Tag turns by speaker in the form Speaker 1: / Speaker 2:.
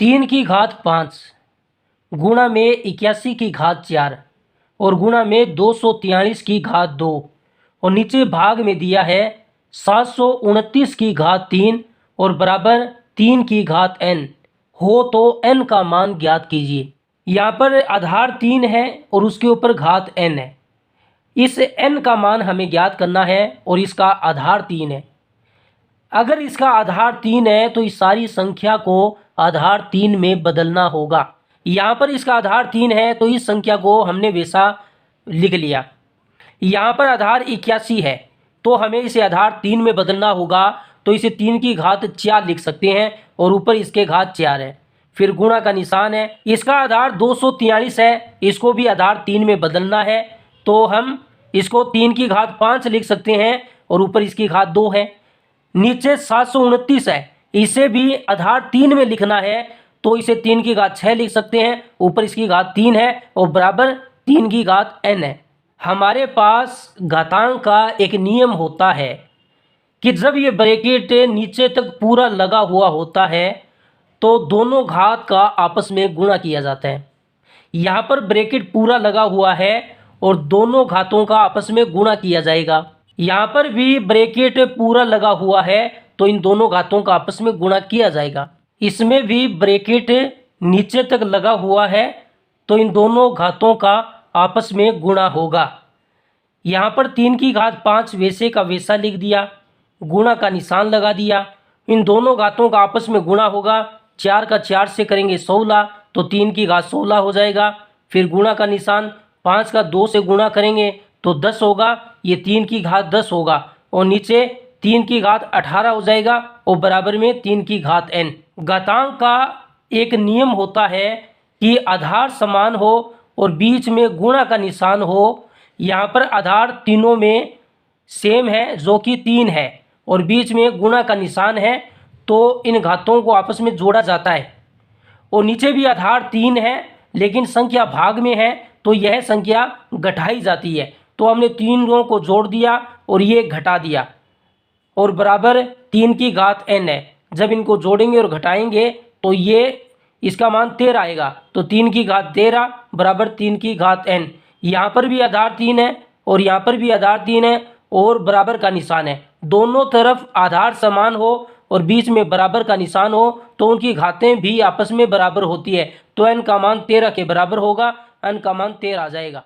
Speaker 1: 3 की घात 5 गुणा में 81 की घात 4 और गुणा में 243 की घात 2 और नीचे भाग में दिया है 729 की घात 3 और बराबर 3 की घात n हो तो n का मान ज्ञात कीजिए। यहाँ पर आधार 3 है और उसके ऊपर घात n है। इस n का मान हमें ज्ञात करना है और इसका आधार 3 है। अगर इसका आधार 3 है तो इस सारी संख्या को आधार 3 में बदलना होगा। यहाँ पर इसका आधार 3 है तो इस संख्या को हमने वैसा लिख लिया। यहाँ पर आधार 81 है तो हमें इसे आधार 3 में बदलना होगा, तो इसे 3 की घात 4 लिख सकते हैं और ऊपर इसके घात 4 है। फिर गुणा का निशान है। इसका आधार 243 है, इसको भी आधार 3 में बदलना है तो हम इसको 3 की घात 5 लिख सकते हैं और ऊपर इसकी घात 2 है। नीचे 729 है, इसे भी आधार 3 में लिखना है तो इसे 3 की घात 6 लिख सकते हैं, ऊपर इसकी घात 3 है और बराबर 3 की घात n है। हमारे पास घातांक का एक नियम होता है कि जब ये ब्रैकेट नीचे तक पूरा लगा हुआ होता है तो दोनों घात का आपस में गुणा किया जाता है। यहाँ पर ब्रैकेट पूरा लगा हुआ है और दोनों घातों का आपस में गुणा किया जाएगा। यहाँ पर भी ब्रैकेट पूरा लगा हुआ है तो इन दोनों घातों का आपस में गुणा किया जाएगा। इसमें भी ब्रैकेट नीचे तक लगा हुआ है तो इन दोनों घातों का आपस में गुणा होगा। यहाँ पर 3 की घात 5 वैसे का वैसा लिख दिया, गुणा का निशान लगा दिया। इन दोनों घातों का आपस में गुणा होगा। 4 का 4 से करेंगे 16 तो 3 की घात 16 हो जाएगा। फिर गुणा का निशान, 5 का 2 से गुणा करेंगे तो 10 होगा, ये 3 की घात 10 होगा और नीचे 3 की घात 18 हो जाएगा और बराबर में 3 की घात n। घातांक का एक नियम होता है कि आधार समान हो और बीच में गुणा का निशान हो। यहाँ पर आधार तीनों में सेम है जो कि 3 है और बीच में गुणा का निशान है तो इन घातों को आपस में जोड़ा जाता है। और नीचे भी आधार 3 है लेकिन संख्या भाग में है तो यह संख्या घटाई जाती है, तो हमने तीनों को जोड़ दिया और ये घटा दिया और बराबर 3 की घात n है। जब इनको जोड़ेंगे और घटाएंगे तो ये इसका मान 13 आएगा, तो 3 की घात 13 बराबर 3 की घात n। यहाँ पर भी आधार 3 है और यहाँ पर भी आधार 3 है और बराबर का निशान है। दोनों तरफ आधार समान हो और बीच में बराबर का निशान हो तो उनकी घातें भी आपस में बराबर होती है, तो n का मान 13 के बराबर होगा, n का मान 13 आ जाएगा।